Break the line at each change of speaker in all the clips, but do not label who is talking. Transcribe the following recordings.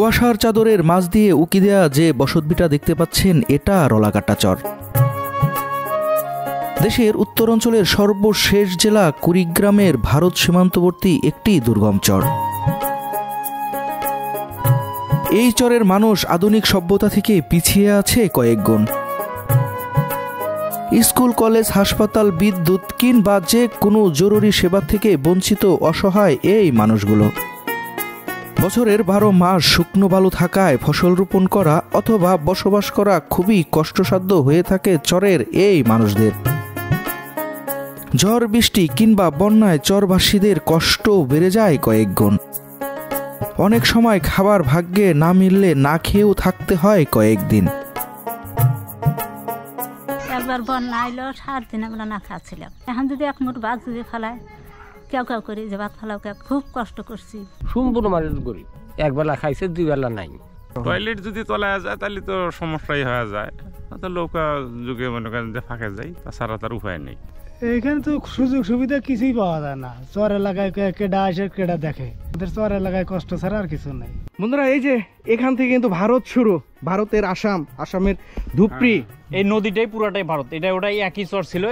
কুয়াশার চাদরের মাঝ দিয়ে উকি দেয়া যে বসতভিটা দেখতে পাচ্ছেন এটা রলাকাটা চর। দেশের উত্তরাঞ্চলের সর্বশেষ জেলা কুড়িগ্রামের ভারত সীমান্তবর্তী একটি দুর্গম চর। এই চরের মানুষ আধুনিক সভ্যতা থেকে পিছিয়ে আছে কয়েক গুণ। স্কুল, কলেজ, হাসপাতাল, বিদ্যুৎ কিংবা যে কোনো জরুরি সেবা থেকে বঞ্চিত অসহায় এই মানুষগুলো। বছরের 12 মাস শুকনো বালু থাকায় ফসল রোপণ করা অথবা বসবাস করা খুবই কষ্টসাধ্য হয়ে থাকে চরের এই মানুষদের। ঝড় বৃষ্টি কিংবা বন্যায় চরবাসীদের কষ্ট বেড়ে যায় কয়েক গুণ। অনেক সময় খাবার ভাগ্যে না মিললে না খেয়েও থাকতে হয় কয়েকদিন।
একবার বন্যা আইলো, 7 দিন আমরা না খাচ্ছিলাম। এখন যদি এক মুঠ ভাত যদি ফেলায়, কেউ করি যে ভাত ফেলাও, খুব কষ্ট করছি।
সম্পূর্ণ মানুষ গরিব, একবেলা খাইছে 2 বেলা নাই।
টয়লেট যদি তলায় যায় তাহলে তো সমস্যাই হয়ে যায়। নৌকা যুগে মনে করেন যে ফাঁকে যায়, তাছাড়া তার উপায় নেই।
এখানে তো সুযোগ সুবিধা কিছুই পাওয়া যায় না। চর এলাকায় কেডা আসে কেডা দেখে, চর এলাকায় কষ্ট ছাড়া আর কিছু নাই।
বন্ধুরা, এই যে এখান থেকে কিন্তু ভারত শুরু, ভারতের আসামের ধুপড়ি।
এই নদীটাই পুরাটাই ভারত, এটা ওটাই একই চর ছিল।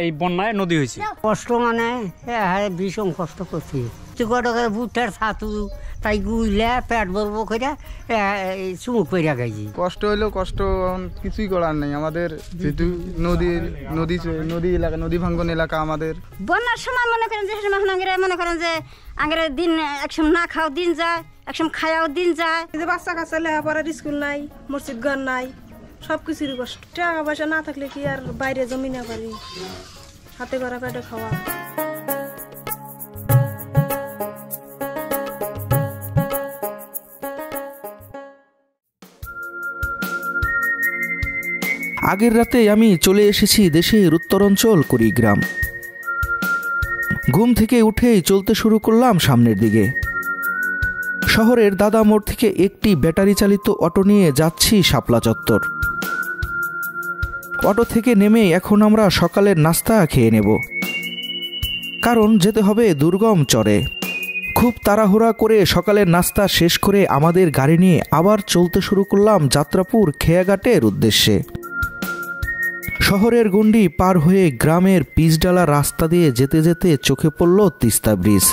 এই বন্যায় নদী হয়েছে।
কষ্ট মানে ভীষণ কষ্ট করছি। ভুট্টার ছাতু তাই গুইলে পেট ভরবো করে চুমুক করে গাইছি।
কষ্ট হইলেও কষ্ট কিছুই করার নেই আমাদের, যেহেতু নদী এলাকা, নদী ভাঙ্গন এলাকা আমাদের।
বন্যার সময় মনে করেন যে মনে করেন যে আগে দিন একসময় না খাও দিন যায়, একসময় খায়াও দিন যায়।
বাচ্চা কাচ্চা লেখাপড়ার স্কুল নাই, মসজিদ ঘর নাই, সবকিছুরই কষ্ট। টাকা পয়সা না থাকলে কি আর বাইরে জমি না পারি, হাতে করা পেটে খাওয়া।
আগের রাতে আমি চলে এসেছি দেশের উত্তরাঞ্চল কুড়িগ্রাম। ঘুম থেকে উঠেই চলতে শুরু করলাম সামনের দিকে। শহরের দাদা মোড় থেকে একটি ব্যাটারি চালিত অটো নিয়ে যাচ্ছি শাপলা চত্বর। অটো থেকে নেমে এখন আমরা সকালের নাস্তা খেয়ে নেব, কারণ যেতে হবে দুর্গম চরে। খুব তাড়াহুড়া করে সকালের নাস্তা শেষ করে আমাদের গাড়ি নিয়ে আবার চলতে শুরু করলাম যাত্রাপুর খেয়াঘাটের উদ্দেশ্যে। শহরের গণ্ডি পার হয়ে গ্রামের পিচডালা রাস্তা দিয়ে যেতে যেতে চোখে পড়ল তিস্তা ব্রিজ।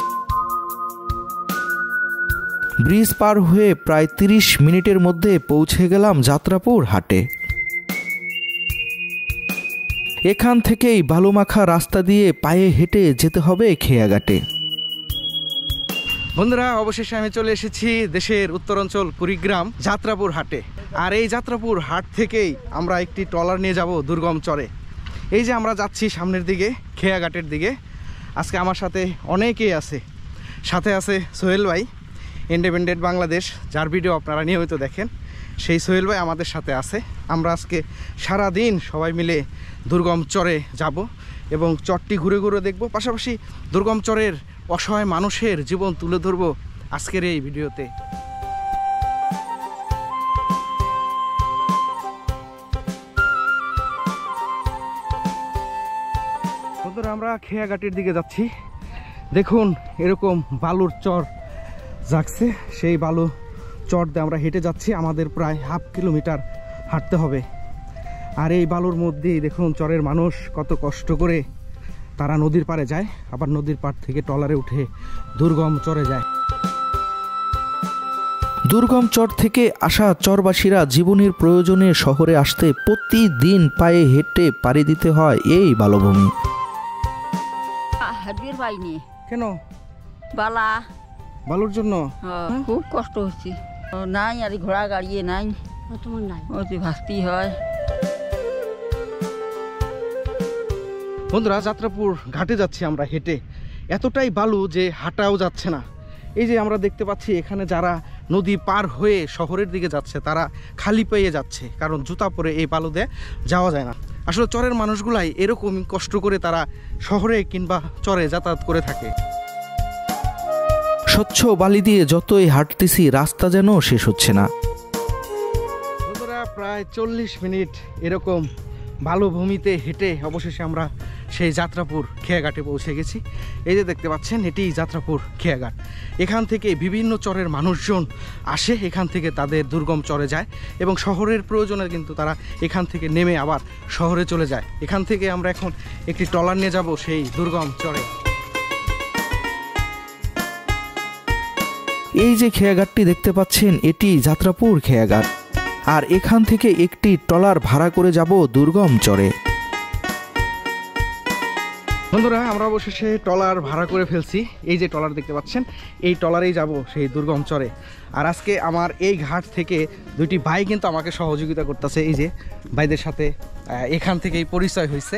ব্রিজ পার হয়ে প্রায় 30 মিনিটের মধ্যে পৌঁছে গেলাম যাত্রাপুর হাটে। এখান থেকেই বালুমাখা রাস্তা দিয়ে পায়ে হেঁটে যেতে হবে খেয়াঘাটে। বন্ধুরা, অবশেষে আমি চলে এসেছি দেশের উত্তরাঞ্চল কুড়িগ্রাম যাত্রাপুর হাটে। আর এই যাত্রাপুর হাট থেকেই আমরা একটি ট্রলার নিয়ে যাব দুর্গম চরে। এই যে আমরা যাচ্ছি সামনের দিকে খেয়াঘাটের দিকে। আজকে আমার সাথে অনেকেই আছে, সাথে আছে সোহেল ভাই, ইন্ডিপেন্ডেন্ট বাংলাদেশ, যার ভিডিও আপনারা নিয়মিত দেখেন। সেই সোহেল ভাই আমাদের সাথে আছে। আমরা আজকে সারা দিন সবাই মিলে দুর্গম চরে যাব এবং চরটি ঘুরে ঘুরে দেখব, পাশাপাশি দুর্গম চরের অসহায় মানুষের জীবন তুলে ধরব আজকের এই ভিডিওতে। বন্ধুরা, আমরা খেয়াঘাটের দিকে যাচ্ছি। দেখুন, এরকম বালুর চর জাগছে। সেই বালু চর দিয়ে আমরা হেঁটে যাচ্ছি। আমাদের প্রায় 1/2 কিলোমিটার হাঁটতে হবে। আর এই বালুর মধ্যেই দেখুন চরের মানুষ কত কষ্ট করে তারা নদীর পাড়ে যায়, আবার নদীর পাড় থেকে ট্রলারে উঠে দুর্গম চরে যায়। দুর্গম চর থেকে আসা চরবাসীরা জীবনের প্রয়োজনে শহরে আসতে প্রতিদিন পায়ে হেঁটে পাড়ি দিতে হয় এই বালুভূমি।
কেন?
বালুর জন্য
খুব কষ্ট হচ্ছে। নাই আর ঘোড়া গাড়িয়ে নাই, ভাসতি হয়।
বন্ধুরা, যাত্রাপুর ঘাটে যাচ্ছি আমরা হেঁটে। এতটাই বালু যে হাঁটাও যাচ্ছে না। এই যে আমরা দেখতে পাচ্ছি এখানে যারা নদী পার হয়ে শহরের দিকে যাচ্ছে তারা খালি পায়ে যাচ্ছে, কারণ জুতা পরে এই বালু দিয়ে যাওয়া যায় না। আসলে চরের মানুষগুলাই এরকম কষ্ট করে তারা শহরে কিংবা চরে যাতায়াত করে থাকে। স্বচ্ছ বালি দিয়ে যতই হাঁটতেছি রাস্তা যেন শেষ হচ্ছে না। বন্ধুরা, প্রায় 40 মিনিট এরকম বালুভূমিতে হেঁটে অবশেষে আমরা সেই যাত্রাপুর খেয়াঘাটে পৌঁছে গেছি। এই যে দেখতে পাচ্ছেন, এটি যাত্রাপুর খেয়াঘাট। এখান থেকে বিভিন্ন চরের মানুষজন আসে, এখান থেকে তাদের দুর্গম চরে যায় এবং শহরের প্রয়োজনে কিন্তু তারা এখান থেকে নেমে আবার শহরে চলে যায়। এখান থেকে আমরা এখন একটি ট্রলার নিয়ে যাব সেই দুর্গম চরে।
এই যে খেয়াঘাটটি দেখতে পাচ্ছেন, এটি যাত্রাপুর খেয়াঘাট। আর এখান থেকে একটি ট্রলার ভাড়া করে যাব দুর্গম চরে।
বন্ধুরা, আমরা অবশেষে ট্রলার ভাড়া করে ফেলছি। এই যে ট্রলার দেখতে পাচ্ছেন, এই ট্রলারেই যাব সেই দুর্গম চরে। আর আজকে আমার এই ঘাট থেকে দুইটি ভাই কিন্তু আমাকে সহযোগিতা করতেছে। এই যে ভাইদের সাথে এখান থেকেই পরিচয় হয়েছে।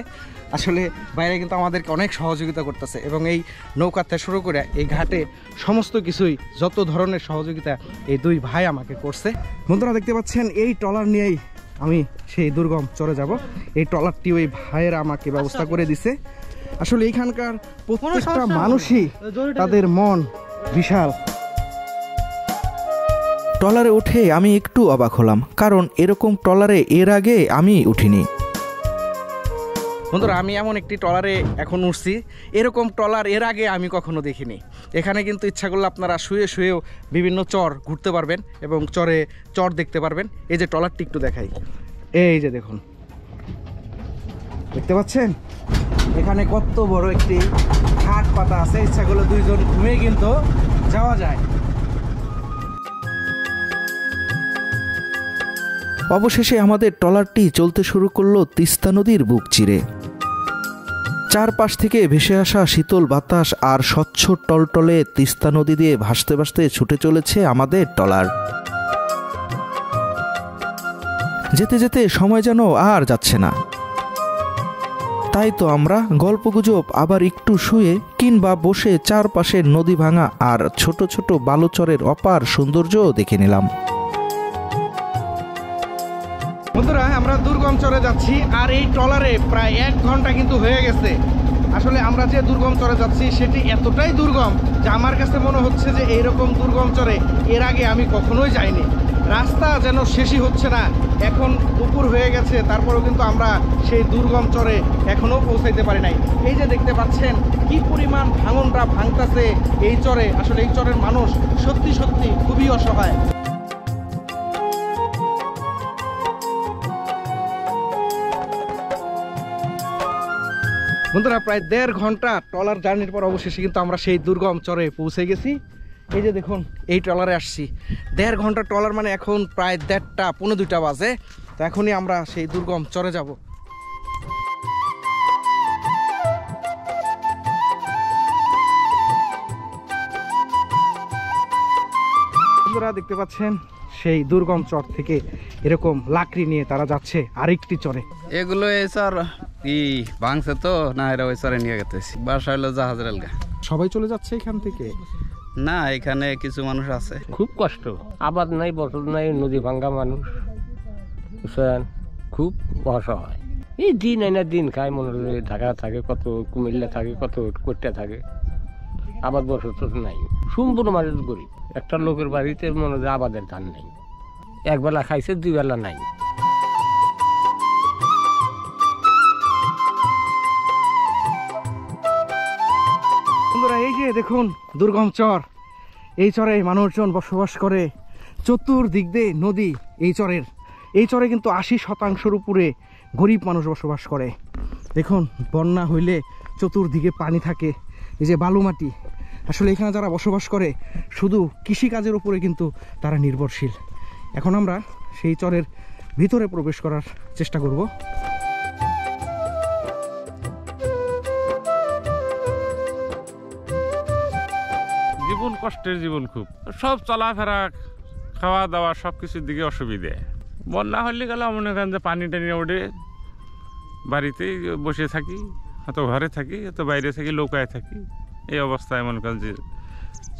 আসলে বাইরে কিন্তু আমাদেরকে অনেক সহযোগিতা করতেছে এবং এই নৌকা থেকে শুরু করে এই ঘাটে সমস্ত কিছুই, যত ধরনের সহযোগিতা এই দুই ভাই আমাকে করছে। বন্ধুরা দেখতে পাচ্ছেন, এই ট্রলার নিয়েই আমি সেই দুর্গম চরে যাব। এই ট্রলারটি ওই ভাইয়েরা আমাকে ব্যবস্থা করে দিছে। আসলে এইখানকার প্রত্যেকটা মানুষই, তাদের মন বিশাল।
ট্রলারে উঠে আমি একটু অবাক হলাম, কারণ এরকম ট্রলারে এর আগে আমি উঠিনি।
বন্ধুরা, আমি এমন একটি ট্রলারে এখন উঠছি, এরকম ট্রলার এর আগে আমি কখনো দেখিনি। এখানে কিন্তু ইচ্ছা করলে আপনারা শুয়ে শুয়েও বিভিন্ন চর ঘুরতে পারবেন এবং চর দেখতে পারবেন। এই যে ট্রলারটি একটু দেখাই, এই যে দেখুন, দেখতে পাচ্ছেন এখানে কত বড় একটি ঘাট পাতা আছে। ইচ্ছা করলে দুইজন ঘুমিয়ে কিন্তু যাওয়া যায়।
অবশেষে আমাদের ট্রলারটি চলতে শুরু করলো তিস্তা নদীর বুক চিরে। চারপাশ থেকে ভেসে আসা শীতল বাতাস আর স্বচ্ছ টলটলে তিস্তা নদী দিয়ে ভাসতে ভাসতে ছুটে চলেছে আমাদের ট্রলার। যেতে যেতে সময় যেন আর যাচ্ছে না। তাই তো আমরা গল্পগুজব, আবার একটু শুয়ে কিংবা বসে চারপাশের নদী ভাঙা আর ছোট ছোট বালুচরের অপার সৌন্দর্য দেখে নিলাম।
বন্ধুরা, আমরা দুর্গম চরে যাচ্ছি আর এই ট্রলারে প্রায় 1 ঘন্টা কিন্তু হয়ে গেছে। আসলে আমরা যে দুর্গম চরে যাচ্ছি সেটি এতটাই দুর্গম যে আমার কাছে মনে হচ্ছে যে এইরকম দুর্গম চরে এর আগে আমি কখনোই যাইনি। রাস্তা যেন শেষই হচ্ছে না। এখন দুপুর হয়ে গেছে, তারপরেও কিন্তু আমরা সেই দুর্গম চরে এখনও পৌঁছাইতে পারি নাই। এই যে দেখতে পাচ্ছেন কি পরিমাণ ভাঙনটা ভাঙতেছে এই চরে। আসলে এই চরের মানুষ সত্যি সত্যি খুবই অসহায়। বন্ধুরা, প্রায় 1.5 ঘন্টা ট্রলার জার্নির পর অবশেষে কিন্তু আমরা সেই দুর্গম চরে পৌঁছে গেছি। এই যে দেখুন, এই ট্রলারে আসছি। 1.5 ঘন্টা ট্রলার মানে এখন প্রায় 1:30 পৌনে 2টা বাজে। তো এখনই আমরা সেই দুর্গম চরে যাব। বন্ধুরা দেখতে পাচ্ছেন, সেই দুর্গম চর থেকে এরকম লাকড়ি নিয়ে তারা যাচ্ছে আরেকটি চরে।
এগুলো এই চর কি ভাঙছে তো না, এরা ওই চরে নিয়ে গেতেছি। বাসা হলো জাহাজের এলগা।
সবাই চলে যাচ্ছে এখান থেকে?
না, এখানে কিছু মানুষ আছে।
খুব কষ্ট, আবাদ নাই, বসত নাই, নদী ভাঙ্গা মানুষ, বুঝছেন, খুব অসহায়। এই দিন আইনা দিন খায়, মনে হয় ঢাকা থাকে, কত কুমিল্লা থাকে, কত কোট্টা থাকে, আবাদ বসত নাই। সম্পূর্ণ মানুষ গরিব। একটা লোকের বাড়িতে মনে হয় আবাদের ধান নেই, একবেলা খাইছে, 2 বেলা নাই।
বন্ধুরা, এই যে দেখুন দুর্গম চর। এই চরে মানুষজন বসবাস করে, চতুর্দিক দিয়ে নদী। এই চরে কিন্তু 80% উপরে গরিব মানুষ বসবাস করে। দেখুন, বন্যা হইলে চতুর্দিকে পানি থাকে, এই যে বালু মাটি। আসলে এখানে যারা বসবাস করে শুধু কৃষিকাজের উপরে কিন্তু তারা নির্ভরশীল। এখন আমরা সেই চরের ভিতরে প্রবেশ করার চেষ্টা করব।
জীবন কষ্টের জীবন, খুব সব চলাফেরা, খাওয়া দাওয়া সব কিছুর দিকে অসুবিধে। বন্যা হলে গেলে মনে করেন যে পানি টানি ওঠে, বাড়িতেই বসে থাকি, হয়তো ঘরে থাকি, হয়তো বাইরে থাকি, নৌকায় থাকি। এই অবস্থায় মনে করেন যে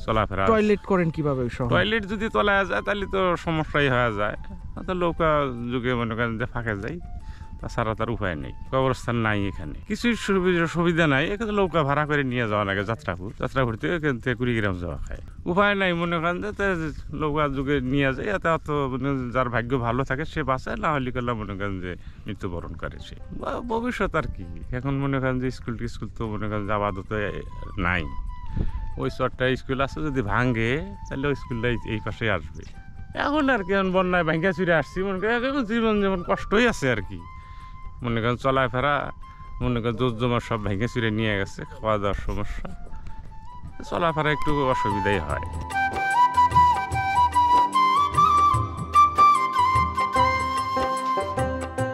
চলাফেরা।
টয়লেট করেন কিভাবে?
টয়লেট যদি তোলা যায় তাহলে তো সমস্যাই হয়ে যায়। হয়তো নৌকা যুগে মনে করেন যে ফাঁকে যাই, তাছাড়া তার উপায় নেই, কবরস্থান নাই এখানে, কিছুই সুবিধা নাই। এখানে নৌকা ভাড়া করে নিয়ে যাওয়া লাগে যাত্রাপুর থেকে এখান থেকে কুড়িগ্রাম যাওয়া খায়, উপায় নাই। মনে করেন যে নৌকা যুগে নিয়ে যায়, এতে অত যার ভাগ্য ভালো থাকে সে বাঁচায়, না হলে করলে মনে করেন যে মৃত্যুবরণ করে সে। ভবিষ্যৎ আর কি, এখন মনে করেন যে স্কুল তো মনে করেন যে আপাতত নাই। ওই চরটা স্কুল আছে, যদি ভাঙে তাহলে ওই স্কুলটা এই পাশে আসবে। এখন আর কি বন্যায় ভাঙ্গা চুরে আসছি, মনে করেন এখন জীবন যেমন কষ্টই আছে আর কি। মনে করেন চলাফেরা, মনে করেন জোর জমা সব ভেঙে চুরে নিয়ে গেছে, খাওয়া দাওয়ার সমস্যা, চলাফেরা একটু অসুবিধাই হয়।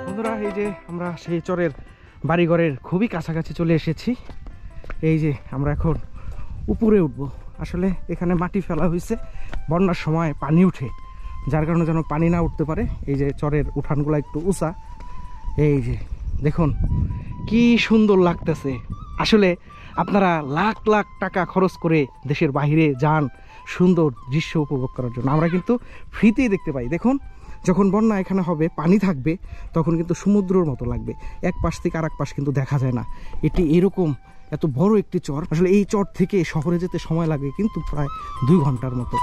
বন্ধুরা, এই যে আমরা সেই চরের বাড়িঘরের খুবই কাছাকাছি চলে এসেছি। এই যে আমরা এখন উপরে উঠবো। আসলে এখানে মাটি ফেলা হয়েছে, বন্যার সময় পানি উঠে, যার কারণে যেন পানি না উঠতে পারে। এই যে চরের উঠানগুলো একটু উঁচা। এই যে দেখুন কি সুন্দর লাগতেছে। আসলে আপনারা লাখ লাখ টাকা খরচ করে দেশের বাইরে যান সুন্দর দৃশ্য উপভোগ করার জন্য, আমরা কিন্তু ফ্রিতেই দেখতে পাই। দেখুন, যখন বন্যা এখানে হবে, পানি থাকবে, তখন কিন্তু সমুদ্রের মতো লাগবে, এক পাশ থেকে আর এক পাশ কিন্তু দেখা যায় না। এটি এরকম এত বড় একটি চর। আসলে এই চর থেকে শহরে যেতে সময় লাগে কিন্তু প্রায় 2 ঘন্টার মতো।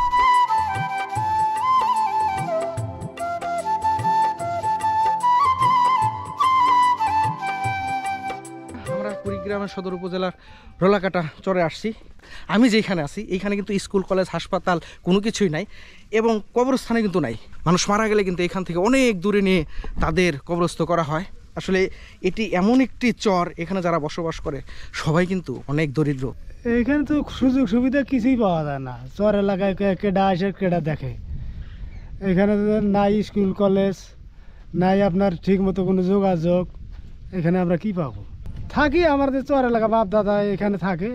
আমরা কুড়িগ্রামের সদর উপজেলার রোলাকাটা চরে আসছি। আমি যেখানে আছি এইখানে কিন্তু স্কুল, কলেজ, হাসপাতাল কোনো কিছুই নাই, এবং কবরস্থানে কিন্তু নাই। মানুষ মারা গেলে কিন্তু এখান থেকে অনেক দূরে নিয়ে তাদের কবরস্থ করা হয়। আসলে এটি এমন একটি চর, এখানে যারা বসবাস করে সবাই কিন্তু অনেক দরিদ্র।
এইখানে তো সুযোগ সুবিধা কিছুই পাওয়া যায় না। চর এলাকায় কেডা আসে কেডা দেখে, এখানে নাই স্কুল কলেজ, নাই আপনার ঠিক মতো কোনো যোগাযোগ। এখানে আমরা কি পাবো? থাকি আমাদের চর এলাকা, বাপ দাদা এখানে থাকে,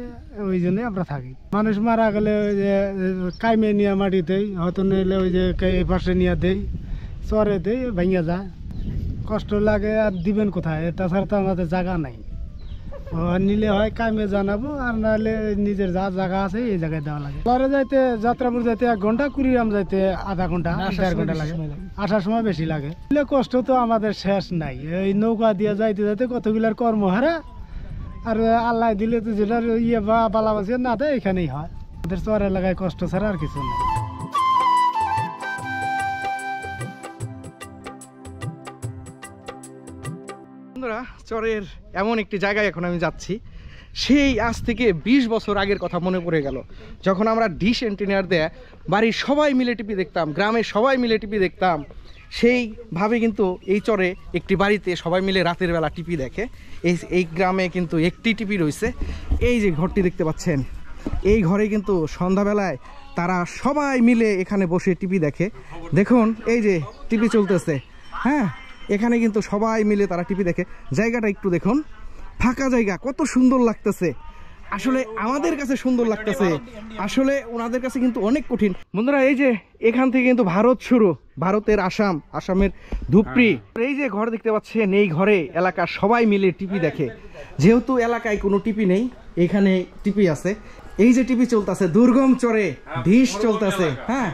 ওই জন্যই আমরা থাকি। মানুষ মারা গেলে ওই যে কাইমে নিয়ে মাটি দেই, হয়তো নিলে ওই যে এই পাশে নিয়ে দেই, চরে দেই, ভেঙে যায়, কষ্ট লাগে। আর দিবেন কোথায়? তাছাড়া তো আমাদের জায়গা নাই। নিলে হয় কাইমে জানাবো, আর নাহলে নিজের যা জায়গা আছে এই জায়গায় দেওয়া লাগে। পরে যাইতে যাত্রাপুর যাইতে 1 ঘন্টা, কুড়িগ্রাম যাইতে আধা ঘন্টা, 1.5 ঘন্টা লাগে। আসার সময় বেশি লাগে। কষ্ট তো আমাদের শেষ নাই। এই নৌকা দিয়ে যাইতে যাইতে কতগুলার কর্মহারা, আর আল্লাহ দিলে তো যেটা ইয়ে বা বালাবাসি না দেয়, এখানেই হয়। আমাদের চর এলাকায় কষ্ট ছাড়া আর কিছু নেই।
বন্ধুরা, চরের এমন একটি জায়গায় এখন আমি যাচ্ছি, সেই আজ থেকে 20 বছর আগের কথা মনে পড়ে গেল, যখন আমরা ডিশ এন্টিনার দেয়া বাড়ির সবাই মিলে টিভি দেখতাম, গ্রামের সবাই মিলে টিভি দেখতাম। সেইভাবে কিন্তু এই চরে একটি বাড়িতে সবাই মিলে রাতের বেলা টিভি দেখে। এই গ্রামে কিন্তু একটি টিভি রয়েছে। এই যে ঘরটি দেখতে পাচ্ছেন, এই ঘরে কিন্তু সন্ধ্যাবেলায় তারা সবাই মিলে এখানে বসে টিভি দেখে। দেখুন, এই যে টিভি চলতেছে, হ্যাঁ, এখানে কিন্তু সবাই মিলে তারা টিভি দেখে। জায়গাটা একটু দেখুন, ফাঁকা জায়গা, কত সুন্দর লাগতেছে। আসলে আমাদের কাছে সুন্দর লাগতেছে, আসলে ওনাদের কাছে কিন্তু অনেক কঠিন। বন্ধুরা, এই যে এখান থেকে কিন্তু ভারত শুরু, ভারতের আসাম, আসামের ধুপড়ি। এই যে ঘর দেখতে পাচ্ছেন, এই ঘরে এলাকার সবাই মিলে টিভি দেখে। যেহেতু এলাকায় কোনো টিভি নেই, এখানে টিভি আছে। এই যে টিভি চলতেছে, দুর্গম চরে ডিশ চলতেছে। হ্যাঁ,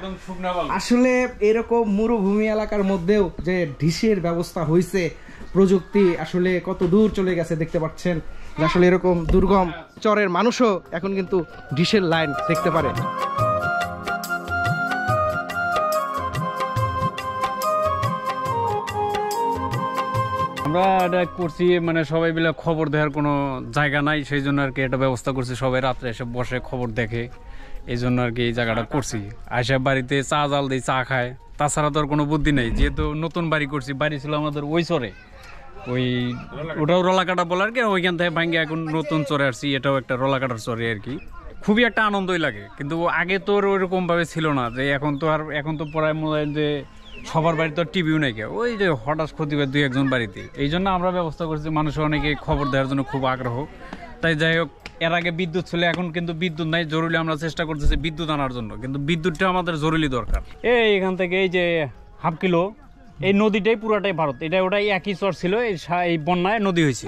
আসলে এরকম মরুভূমি এলাকার মধ্যেও যে ডিশের ব্যবস্থা হয়েছে, প্রযুক্তি আসলে কত দূর চলে গেছে দেখতে পাচ্ছেন। আসলে এরকম দুর্গম চরের মানুষও এখন কিন্তু ডিশের লাইন দেখতে পারে।
আমরা এটা করছি, মানে সবাই মিলে খবর দেওয়ার কোনো জায়গা নাই, সেই জন্য আর কি এটা ব্যবস্থা করছি। সবাই রাত্রে এসে বসে খবর দেখে, এই জন্য আর কি এই জায়গাটা করছি। আইসা বাড়িতে চা জাল দিই, চা খায়, তাছাড়া তো আর কোনো বুদ্ধি নেই। যেহেতু নতুন বাড়ি করছি, বাড়ি ছিল আমাদের ওই চরে, ওই ওটাও রলাকাটা বলে আর কি, ওইখান থেকে ভাঙ্গে এখন নতুন চরে আসছি, এটাও একটা রলাকাটার চরে আর কি। খুবই একটা আনন্দই লাগে, কিন্তু আগে তো ওইরকম ভাবে ছিল না। যে এখন তো প্রায় মনে হয় যে সবার বাড়িতে টিভিও নাই, ওই যে হঠাৎ ক্ষতি হয় 2-1 বাড়িতে। এই জন্য আমরা ব্যবস্থা করছি, মানুষ অনেকে খবর দেওয়ার জন্য খুব আগ্রহ। তাই যাই হোক, এর আগে বিদ্যুৎ ছিল, এখন কিন্তু বিদ্যুৎ নাই। জরুরি আমরা চেষ্টা করতেছি বিদ্যুৎ আনার জন্য, কিন্তু বিদ্যুৎটা আমাদের জরুরি দরকার। এখান থেকে এই যে ½ কিলো, এই নদীটাই পুরাটাই ভারত। ওটাই একই চর ছিল, এই বন্যায় নদী হয়েছে।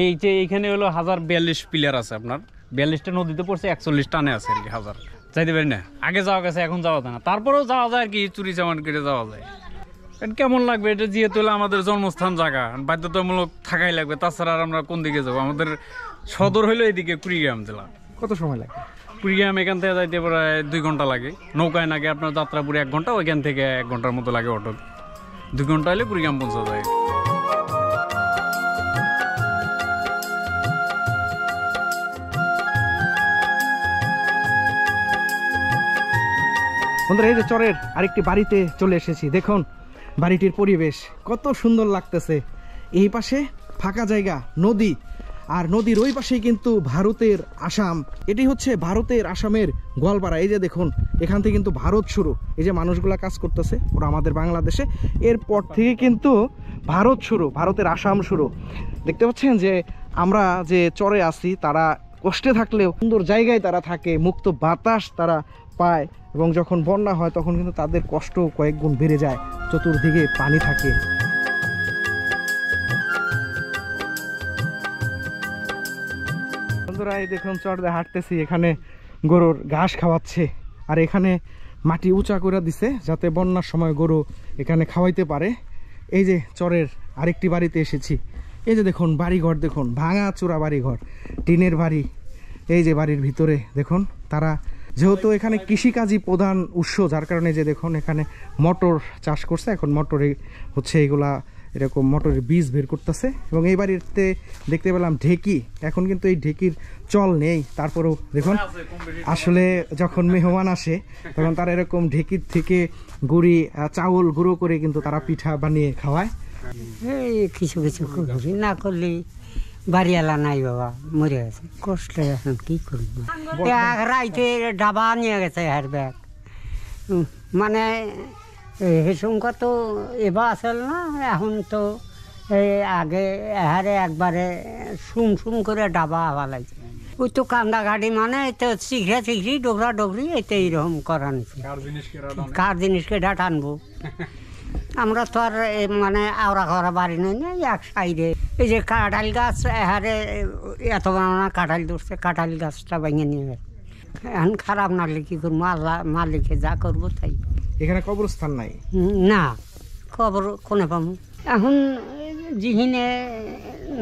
এই যে এইখানে হলো 1042 পিলার আছে আপনার, 42টা নদীতে পড়ছে, 41 টানে আছে আর কি। 1000 যাইতে পারি না, আগে যাওয়া গেছে, এখন যাওয়া যায় না। তারপরেও যাওয়া যায় আর কি, চুরি চামান করে যাওয়া যায়। কেমন লাগবে এটা যেহেতু আমাদের জন্মস্থান জায়গা বাধ্যতামূলক থাকাই লাগবে, তাছাড়া আর আমরা কোন দিকে যাবো? আমাদের সদর হইলো এইদিকে কুড়িগ্রাম জেলা।
কত সময় লাগে?
কুড়িগ্রাম এখান থেকে যাইতে প্রায় 2 ঘন্টা লাগে, নৌকায় নাকি আপনার যাত্রাপুরে 1 ঘন্টা, ওইখান থেকে 1 ঘন্টার মতো লাগে অটো। 2 ঘন্টা হলে কুড়িগ্রাম পৌঁছা যায়।
বন্ধুরা এই যে চরের আরেকটি বাড়িতে চলে এসেছি, দেখুন বাড়িটির পরিবেশ কত সুন্দর লাগতেছে। এই পাশে ফাঁকা জায়গা, নদী, আর নদীর ওই পাশেই কিন্তু ভারতের আসাম। এটি হচ্ছে ভারতের আসামের গোয়ালপাড়া। এই যে দেখুন এখান থেকে কিন্তু ভারত শুরু। এই যে মানুষগুলা কাজ করতেছে ওরা আমাদের বাংলাদেশে, এরপর থেকে কিন্তু ভারত শুরু, ভারতের আসাম শুরু। দেখতে পাচ্ছেন যে আমরা যে চরে আছি তারা কষ্টে থাকলেও সুন্দর জায়গায় তারা থাকে, মুক্ত বাতাস তারা পায়, এবং যখন বন্যা হয় তখন কিন্তু তাদের কষ্ট কয়েক গুণ বেড়ে যায়, চতুর্দিকে পানি থাকে। বন্ধুরা এই দেখুন চড়তে হাঁটতেছি, এখানে গরুর ঘাস খাওয়াচ্ছে, আর এখানে মাটি উঁচা করে দিছে যাতে বন্যার সময় গরু এখানে খাওয়াইতে পারে। এই যে চরের আরেকটি বাড়িতে এসেছি, এই যে দেখুন বাড়িঘর, দেখুন ভাঙা চূড়া বাড়িঘর, টিনের বাড়ি। এই যে বাড়ির ভিতরে দেখুন তারা, যেহেতু এখানে কৃষিকাজই প্রধান উৎস, যার কারণে যে দেখুন এখানে মটর চাষ করছে, এখন মটরে হচ্ছে এগুলা এরকম মটরের বীজ বের করতেছে। এবং এই বাড়িতে দেখতে পেলাম ঢেকি, এখন কিন্তু এই ঢেকির চল নেই, তারপরেও দেখুন আসলে যখন মেহমান আসে তখন তারা এরকম ঢেকির থেকে গুড়ি চাউল গুঁড়ো করে কিন্তু তারা পিঠা বানিয়ে খাওয়ায়।
এই কিছু কিছু করি, না করলে বাড়িওয়ালা নাই বাবা, মরে গেছে, কষ্ট এখন কি করবো। রাইতে ডাবা নিয়ে গেছে হার ব্যাগ, মানে হেসুমকা তো এবার আসল না, এখন তো এই আগে হারে একবারে সুম সুম করে ডাবা হওয়া লাগছে। ওই তো কান্দা গাড়ি মানে তো শিখরা শিখরি ডোগরা ডোগরি এতে এইরকম করা নিচ্ছে, কার জিনিসকে ডাট আনবো। আমরা তো আর মানে আওড়া খাওয়া বাড়ি নই না, এক সাইডে এই যে কাঁঠাল গাছ, হারে এত বড় কাঁঠাল ধরছে, কাঁঠাল গাছটা ভেঙে নিয়ে গেছে। এখন খারাপ নালে কি করবো, আল্লাহ মালিকে যা করবো তাই।
এখানে কবরস্থান নাই?
না, কবর কোনে পাবো? এখন যেখানে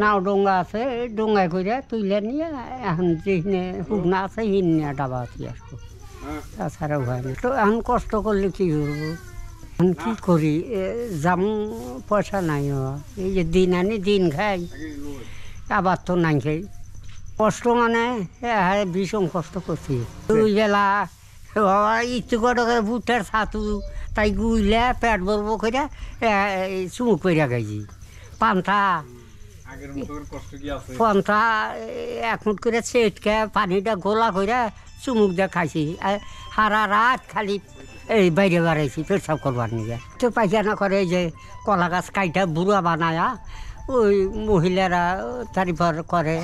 নাও ডোঙ্গা আছে, ডোঙ্গায় করে তুলে নিয়ে এখন যেখানে হুকনা আছে হিনে ডাবা দিয়ে আসবো, তাছাড়া হয় না। তো এখন কষ্ট করলে কি করবো, এখন কি করি, যাম পয়সা নাই, এই যে দিন আনি দিন খাই, আবার তো নাই খাই। কষ্ট মানে ভীষণ কষ্ট করছি। দুই বেলা ইচ্ছু করে বুটের ছাতু তাই গুইলে পেট ভরবো করে চুমুক করে খাইছি। পান্তা এক মুঠ করে চেটকে পানিটা গোলা করে চুমুক দিয়ে খাইছি। সারা রাত খালি এই বাইরে বেড়াইছি পেশাব করবার নিয়ে। তো পায়খানা করে যে কলা গাছ কাইটা বুড়া বানায়া ওই মহিলারা তারিফর করে,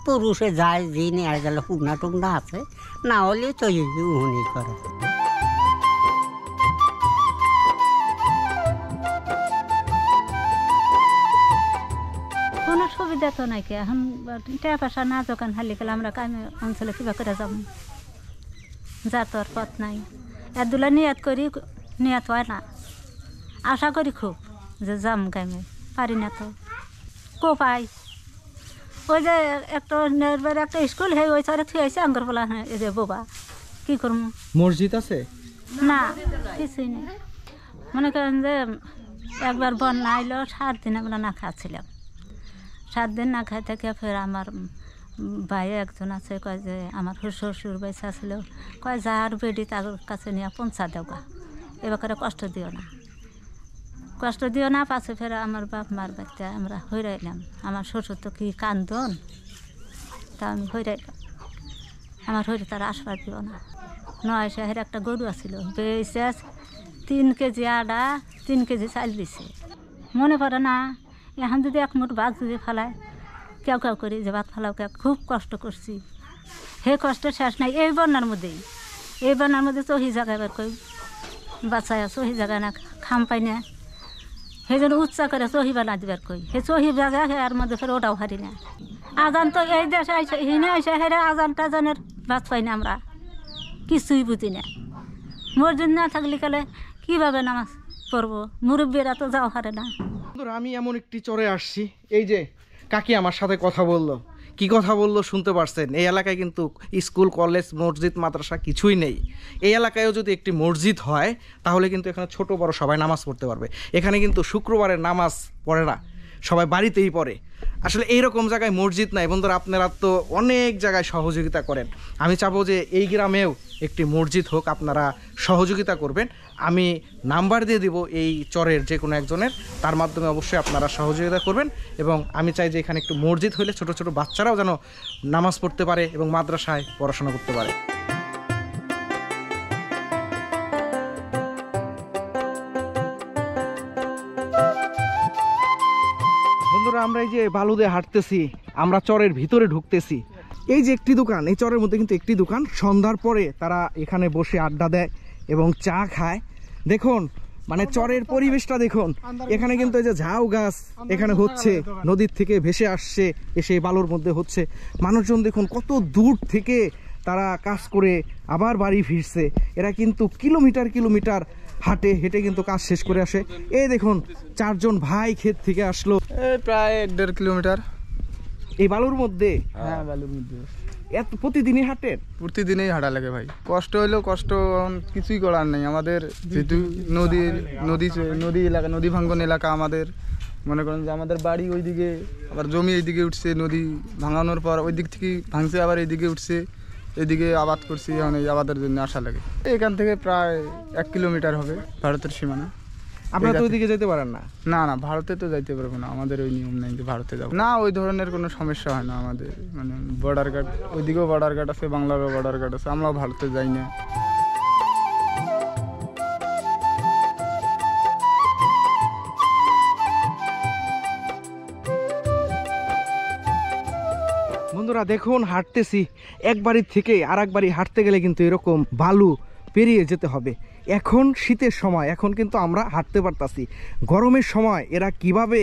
পুরুষে যায় যে নিয়ে গেলে শুকনা টুকনা আছে, না হলে তো উনি করে।
কোনো সুবিধা তো নাকি এখন, টাকা পয়সা না যখন হালি গেলে আমরা কামে অঞ্চলে কিবা করে যাব, যা তোর পথ নাই। এদুলা নিয়াত করি, নিয়াত হয় না, আশা করি খুব যে যাম কামে, পারি না তো কো পাই। ওই যে একটা স্কুল হে ওই সারে থুই আছে আঙ্গর বলা, হ্যাঁ এই যে বোবা কি করবো।
মসজিদ আছে
না, কিছুই নেই। মনে করেন যে একবার বন্যা আইলো, 7 দিন আমরা না খাচ্ছিলাম। 7 দিন না খাই থেকে ফের আমার ভাই একজন আছে, কয় যে আমার শ্বশুর বাইসা ছিল, কয় যার বেডি তার কাছে নিয়ে পৌঁছা দেওয়া, এবার করে কষ্ট দিও না, কষ্ট দিও না। পাশে ফের আমার বাপ মার বাচ্চা আমরা হইরাইলাম। আমার শ্বশুর তো কি কান্দন, তা আমি হইরাইলাম। আমার হইরে তারা আশীর্বাদ দিও না। 9 শহের একটা গরু আছিল, বেয়েছে 3 কেজি আডা, 3 কেজি চাল দিছে। মনে পড়ে না, এখন যদি 1 মুঠ ভাত যদি ফেলায়, কেউ কেউ করি যে ভাত ফেলাও, কেউ খুব কষ্ট করছি। হে কষ্টের শেষ নাই। এই বন্যার মধ্যেই, এই বন্যার মধ্যে চহি জায়গায় বের করি বাচ্চায়, চহি জায়গায় না খাম পাই না, সেই জন্য উৎসাহ করে চহি বানা দিবার কই। সেই চহি জায়গা আর মধ্যে ফের ওটাও হারি না। আজান তো এই দেশে আইসে হিনে আইসে হেরে আজান টাজানের ভাত পাই না, আমরা কিছুই বুঝি না। মসজিদ না থাকলে গেলে কীভাবে নামাজ পড়বো, মুরব্বীরা তো যাওয়া পারে না।
বন্ধুরা, আমি এমন একটি চরে আসছি, এই যে কাকি আমার সাথে কথা বললো। কি কথা বললো শুনতে পারছেন? এই এলাকায় কিন্তু স্কুল, কলেজ, মসজিদ, মাদ্রাসা কিছুই নেই। এই এলাকায়ও যদি একটি মসজিদ হয় তাহলে কিন্তু এখানে ছোট বড় সবাই নামাজ পড়তে পারবে। এখানে কিন্তু শুক্রবারের নামাজ পড়ে না, সবাই বাড়িতেই পড়ে। আসলে এইরকম জায়গায় মসজিদ নাই। বন্ধুরা, আপনারা তো অনেক জায়গায় সহযোগিতা করেন, আমি চাবো যে এই গ্রামেও একটি মসজিদ হোক, আপনারা সহযোগিতা করবেন। আমি নাম্বার দিয়ে দিব এই চরের যে কোনো একজনের, তার মাধ্যমে অবশ্যই আপনারা সহযোগিতা করবেন। এবং আমি চাই যে এখানে একটু মসজিদ হলে ছোট ছোট বাচ্চারাও যেন নামাজ পড়তে পারে এবং মাদ্রাসায় পড়াশোনা করতে পারে। বন্ধুরা, আমরা এই যে বালুদে হাঁটতেছি, আমরা চরের ভিতরে ঢুকতেছি। এই যে একটি দোকান, এই চরের মধ্যে কিন্তু একটি দোকান, সন্ধ্যার পরে তারা এখানে বসে আড্ডা দেয় এবং চা খায়। দেখুন মানে চরের পরিবেশটা দেখুন। এখানে কিন্তু এই যে ঝাউ গাছ এখানে হচ্ছে, নদীর থেকে ভেসে আসছে, এসে বালুর মধ্যে হচ্ছে। মানুষজন দেখুন কত দূর থেকে তারা কাজ করে আবার বাড়ি ফিরছে। এরা কিন্তু কিলোমিটার কিলোমিটার হাঁটে হেঁটে কিন্তু কাজ শেষ করে আসে। এই দেখুন 4 জন ভাই ক্ষেত থেকে আসলো,
প্রায় 1.5 কিলোমিটার
এই বালুর মধ্যে।
হ্যাঁ, বালুর মধ্যে
এত প্রতিদিনই হাঁটেন?
প্রতিদিনই হাঁটা লাগে ভাই। কষ্ট হইলেও কষ্ট কিছুই করার নেই। আমাদের যেহেতু নদী এলাকা, নদী ভাঙ্গন এলাকা আমাদের, মনে করেন যে আমাদের বাড়ি ওইদিকে, আবার জমি এইদিকে উঠছে, নদী ভাঙানোর পর ওই দিক থেকে ভাঙছে, আবার এইদিকে উঠছে, এদিকে আবাদ করছি। এখন এই আবাদের জন্য আসা লাগে। এখান থেকে প্রায় 1 কিলোমিটার হবে ভারতের সীমানা।
আপনারা তো ওইদিকে যেতে পারেন না?
না না, ভারতে তো যাইতে পারবো না, আমাদের ওই নিয়ম নেই যে ভারতে যাবো না। ওই ধরনের কোনো সমস্যা হয় না আমাদের, মানে বর্ডার গার্ড, ওইদিকেও বর্ডার গার্ড আছে, বাংলারও বর্ডার গার্ড আছে, আমরাও ভারতে যাই না।
বন্ধুরা দেখুন, হাঁটতেছি, এক বাড়ির থেকে আর এক বাড়ি হাঁটতে গেলে কিন্তু এরকম বালু পেরিয়ে যেতে হবে। এখন শীতের সময়, এখন কিন্তু আমরা হাঁটতে পারতাছি। গরমের সময় এরা কিভাবে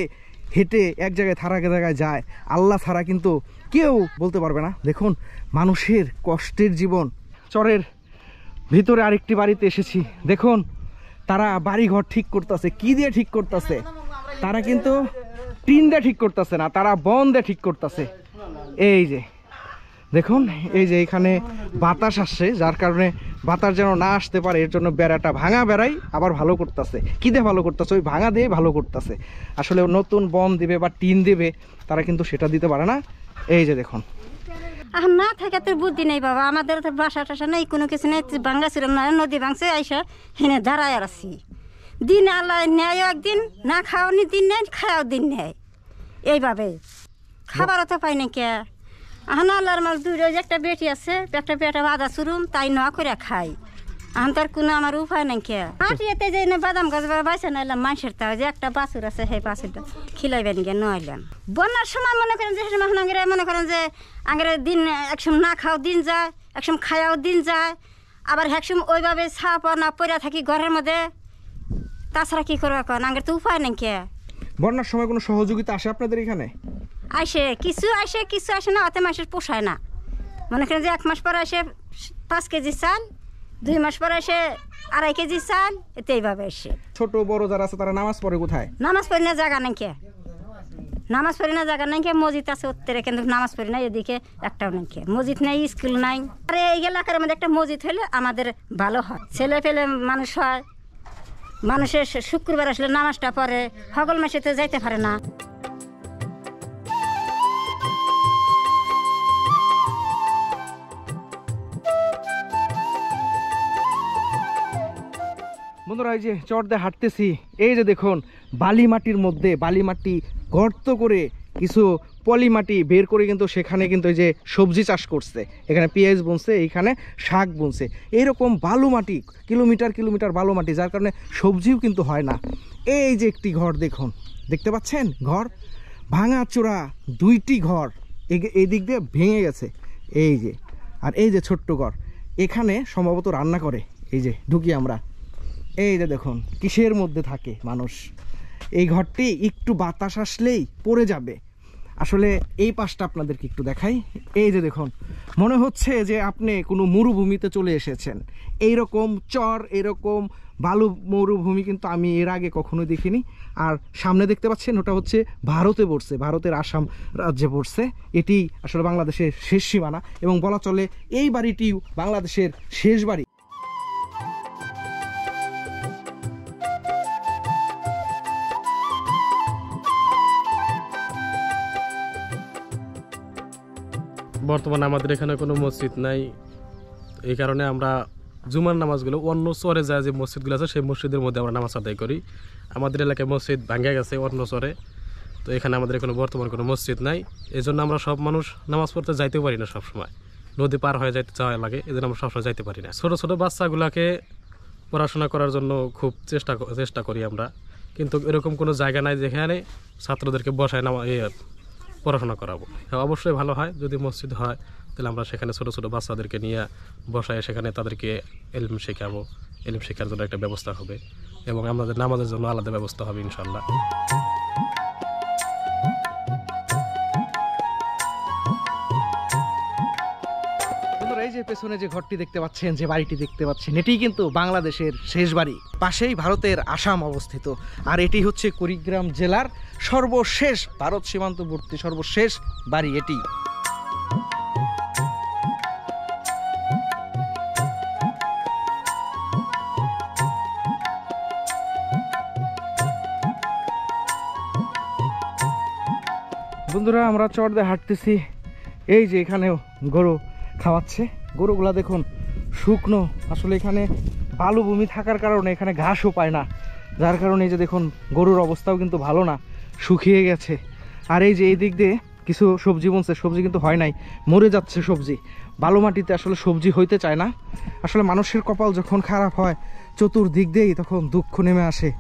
হেঁটে এক জায়গায় জায়গায় যায়, আল্লাহ ছাড়া কিন্তু কেউ বলতে পারবে না। দেখুন মানুষের কষ্টের জীবন। চরের ভিতরে আরেকটি বাড়িতে এসেছি, দেখুন তারা বাড়িঘর ঠিক করতেছে। কি দিয়ে ঠিক করতেছে? তারা কিন্তু টিন দিয়ে ঠিক করতেছে না, তারা বন দিয়ে ঠিক করতেছে। এই যে দেখুন, এই যে এখানে বাতাস আসছে, যার কারণে বাতাস যেন না আসতে পারে এর জন্য বেড়াটা, ভাঙা বেড়াই আবার ভালো করতেছে। কি দিয়ে ভালো করতেছে? ওই ভাঙা দিয়ে ভালো করতেছে। আসলে নতুন বন দিবে বা টিন দিবে, তারা কিন্তু সেটা দিতে পারে না। এই যে দেখুন,
আর না থাকে তোর বুদ্ধি নেই বাবা, আমাদের তো বাসা টাসা নেই, কোনো কিছু নেই। ভাঙ্গা ছিল না, নদী ভাঙছে, আইসা হেনে দাঁড়ায় আর আছি। দিন আল্লাহ নেয় একদিন, না খাওয়ানি দিন নেয়, খাওয়াও দিন নেয়। এইভাবে খাবারও তো পাই না কে। এখন আল্লাহর মাল দূরে একটা বেটি আছে, একটা বেটা বাদা চুরুম, তাই ন করে খাই। এখন তার কোনো আমার উপায় নাই কে। হাঁটিয়েতে যে বাদাম গাছ বাইসে নাইলাম মানুষের, তা যে একটা বাছুর আছে, সেই বাছুরটা খিলাইবেন গিয়ে নইলাম। বন্যার সময় মনে করেন যে মনে করেন যে আগের দিন একসময় না খাও দিন যায়, একসময় খায়াও দিন যায়, আবার একসময় ওইভাবে ছাপা না পড়া থাকি ঘরের মধ্যে। তাছাড়া কি করবো এখন, আগের তো উপায় নেই কে।
বন্যার সময় কোনো সহযোগিতা আসে আপনাদের এখানে?
আসে, কিছু আসে না, অত মাসের পোষায় না। মনে করেন যে 1 মাস পর আসে 5 কেজি চাল, 2 মাস পর আসে 2.5 কেজি চাল, এতে এইভাবে আসে।
ছোট বড় যারা আছে তারা নামাজ পড়ে কোথায়?
নামাজ পড়ি না জায়গা নাই কে, নামাজ পড়ি না জায়গা নাই কে। মসজিদ আছে উত্তরে, কিন্তু নামাজ পড়ি না এদিকে একটাও নাই কে। মসজিদ নাই, স্কুল নাই। আরে এই এলাকার মধ্যে একটা মসজিদ হলে আমাদের ভালো হয়, ছেলে পেলে মানুষ হয়। মানুষের শুক্রবার আসলে নামাজটা পড়ে, সকল মাসে তো যাইতে পারে না।
বন্ধুরা, এই যে চর দিয়ে হাঁটতেছি, এই যে দেখুন বালি মাটির মধ্যে, বালি মাটি গর্ত করে কিছু পলি মাটি বের করে কিন্তু সেখানে কিন্তু এই যে সবজি চাষ করছে। এখানে পেঁয়াজ বুনছে, এইখানে শাক বুনছে। এইরকম বালু মাটি, কিলোমিটার কিলোমিটার বালু মাটি, যার কারণে সবজিও কিন্তু হয় না। এই যে একটি ঘর দেখুন, দেখতে পাচ্ছেন ঘর ভাঙা চোরা, 2টি ঘর এই দিক দিয়ে ভেঙে গেছে। এই যে, আর এই যে ছোট্ট ঘর, এখানে সম্ভবত রান্না করে। এই যে ঢুকি আমরা, এই যে দেখুন কিসের মধ্যে থাকে মানুষ। এই ঘরটি একটু বাতাস আসলেই পড়ে যাবে। আসলে এই পাশটা আপনাদেরকে একটু দেখাই। এই যে দেখুন, মনে হচ্ছে যে আপনি কোনো মরুভূমিতে চলে এসেছেন। এইরকম চর, এরকম বালু মরুভূমি কিন্তু আমি এর আগে কখনোই দেখিনি। আর সামনে দেখতে পাচ্ছেন ওটা হচ্ছে ভারতে পড়ছে, ভারতের আসাম রাজ্যে পড়ছে। এটি আসলে বাংলাদেশের শেষ সীমানা এবং বলা চলে এই বাড়িটি বাংলাদেশের শেষ বাড়ি।
বর্তমানে আমাদের এখানে কোনো মসজিদ নাই, এই কারণে আমরা জুমার নামাজগুলো অন্য চরে যায় যে মসজিদগুলো আছে সেই মসজিদের মধ্যে আমরা নামাজ আদায় করি। আমাদের এলাকায় মসজিদ ভাঙ্গা গেছে অন্য চরে, তো এখানে আমাদের কোনো বর্তমান কোনো মসজিদ নাই। এই জন্য আমরা সব মানুষ নামাজ পড়তে যাইতে পারি না, সবসময় নদী পার হয়ে যাইতে যাওয়া লাগে, এই জন্য আমরা সবসময় যাইতে পারি না। ছোটো ছোটো বাচ্চাগুলোকে পড়াশোনা করার জন্য খুব চেষ্টা করি আমরা, কিন্তু এরকম কোনো জায়গা নাই যেখানে ছাত্রদেরকে বসায় পড়াশোনা করাবো। অবশ্যই ভালো হয় যদি মসজিদ হয়, তাহলে আমরা সেখানে ছোটো ছোটো বাচ্চাদেরকে নিয়ে বসায় সেখানে তাদেরকে ইলম শেখাবো, ইলম শেখার জন্য একটা ব্যবস্থা হবে এবং আমাদের নামাজের জন্য আলাদা ব্যবস্থা হবে ইনশাল্লাহ।
এই যে পেছনে যে ঘরটি দেখতে পাচ্ছেন, যে বাড়িটি দেখতে পাচ্ছেন, এটি কিন্তু বাংলাদেশের শেষ বাড়ি। পাশেই ভারতের আসাম অবস্থিত, আর এটি হচ্ছে কুড়িগ্রাম জেলার সর্বশেষ ভারত সীমান্তবর্তী সর্বশেষ বাড়ি এটি। বন্ধুরা আমরা চর দিয়ে হাঁটতেছি, এই যে এখানেও গরু খাওয়াচ্ছে। গরুগুলা দেখুন শুকনো, আসলে এখানে বালুভূমি থাকার কারণে এখানে ঘাসও পায় না, যার কারণে এই যে দেখুন গরুর অবস্থাও কিন্তু ভালো না, শুকিয়ে গেছে। আর এই যে এই দিক দিয়ে কিছু সবজি বুনছে, সবজি কিন্তু হয় নাই, মরে যাচ্ছে সবজি। বালু মাটিতে আসলে সবজি হইতে চায় না। আসলে মানুষের কপাল যখন খারাপ হয় চতুর্দিক দিয়েই তখন দুঃখ নেমে আসে।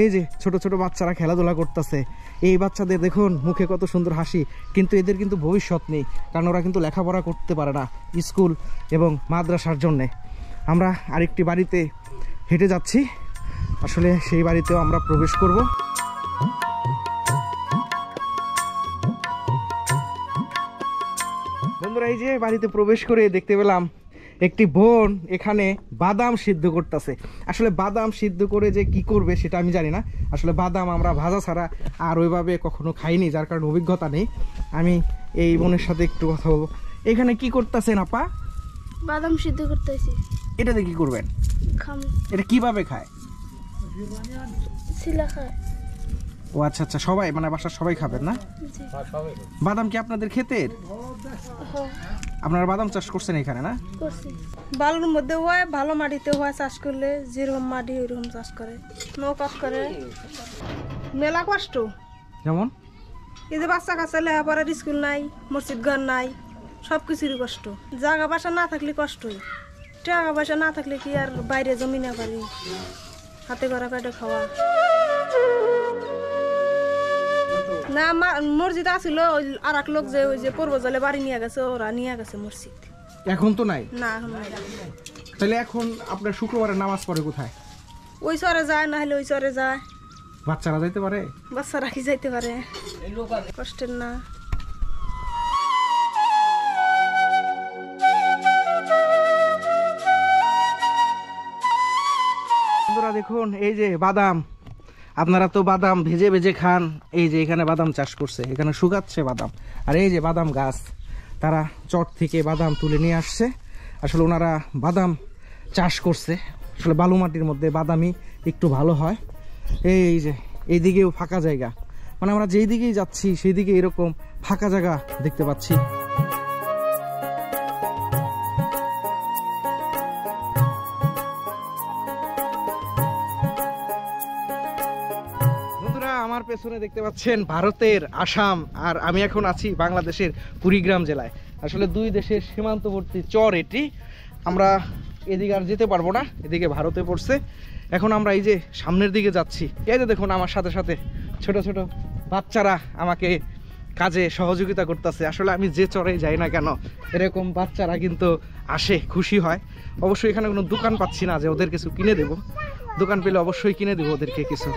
এই যে ছোট ছোট বাচ্চারা খেলাধুলা করতেছে, এই বাচ্চাদের দেখুন মুখে কত সুন্দর হাসি, কিন্তু এদের কিন্তু ভবিষ্যৎ নেই, কারণ ওরা কিন্তু লেখাপড়া করতে পারে না স্কুল এবং মাদ্রাসার জন্যে। আমরা আরেকটি বাড়িতে হেঁটে যাচ্ছি, আসলে সেই বাড়িতেও আমরা প্রবেশ করব। বন্ধুরা এই যে বাড়িতে প্রবেশ করে দেখতে পেলাম একটি বোন এখানে বাদাম সিদ্ধ করতেছে। আসলে বাদাম সিদ্ধ করে যে কি করবে সেটা আমি জানি না, আসলে বাদাম আমরা ভাজা ছাড়া আর ওইভাবে কখনো খাইনি, যার কারণে অভিজ্ঞতা নেই। আমি এই বোনের সাথে একটু কথা বলবো। এখানে কি করতেছেন আপা?
বাদাম সিদ্ধ করতেছি।
এটাতে কি করবেন?
খাম।
এটা কিভাবে খায়?
ছিলা খায়।
ও আচ্ছা আচ্ছা, সবাই মানে বাসার সবাই খাবেন না? বাদাম কি আপনাদের ক্ষেতের? আপনারা বাদাম চাষ করছেন এখানে না?
করছি। বালুর মধ্যে হয়, ভালো মাটিতে হয়, চাষ করলে যেরকম মাটি ওইরকম চাষ করে, নৌকাজ করে। মেলা কষ্ট,
যেমন
এই যে বাচ্চা কাচ্চা লেখাপড়ার স্কুল নাই, মসজিদ ঘর নাই, সব কিছুরই কষ্ট। জায়গা বাসা না থাকলে কষ্টই, টাকা পয়সা না থাকলে কি আর বাইরে জমি না পারি, হাতে করা কাটে খাওয়া। না মসজিদ আসছিল, আর এক লোক যে ওই যে পূর্ব জলে বাড়ি নিয়ে গেছে, ওরা নিয়ে গেছে মসজিদ।
এখন তো নাই?
না এখন নাই।
তাহলে এখন আপনার শুক্রবারে নামাজ পড়ে কোথায়?
ওই চরে যায়, না হলে ওই চরে যায়।
বাচ্চারা যাইতে পারে?
বাচ্চারা কি যাইতে পারে, কষ্টের না।
বন্ধুরা দেখুন এই যে বাদাম, আপনারা তো বাদাম ভেজে ভেজে খান, এই যে এখানে বাদাম চাষ করছে, এখানে শুকাচ্ছে বাদাম, আর এই যে বাদাম গাছ, তারা চট থেকে বাদাম তুলে নিয়ে আসছে। আসলে ওনারা বাদাম চাষ করছে, আসলে বালু মাটির মধ্যে বাদামই একটু ভালো হয়। এই যে এইদিকেও ফাঁকা জায়গা, মানে আমরা যেই দিকেই যাচ্ছি সেই দিকে এরকম ফাঁকা জায়গা দেখতে পাচ্ছি। আমার পেছনে দেখতে পাচ্ছেন ভারতের আসাম, আর আমি এখন আছি বাংলাদেশের কুড়িগ্রাম জেলায়। আসলে দুই দেশের সীমান্তবর্তী চর এটি। আমরা এদিকে আর যেতে পারবো না, এদিকে ভারতে পড়ছে। এখন আমরা এই যে সামনের দিকে যাচ্ছি, এই যে দেখুন আমার সাথে সাথে ছোট ছোট বাচ্চারা আমাকে কাজে সহযোগিতা করতেছে। আসলে আমি যে চরে যাই না কেন এরকম বাচ্চারা কিন্তু আসে, খুশি হয়। অবশ্যই এখানে কোনো দোকান পাচ্ছি না যে ওদের কিছু কিনে দেবো, দোকান পেলে অবশ্যই কিনে দেবো ওদেরকে কিছু।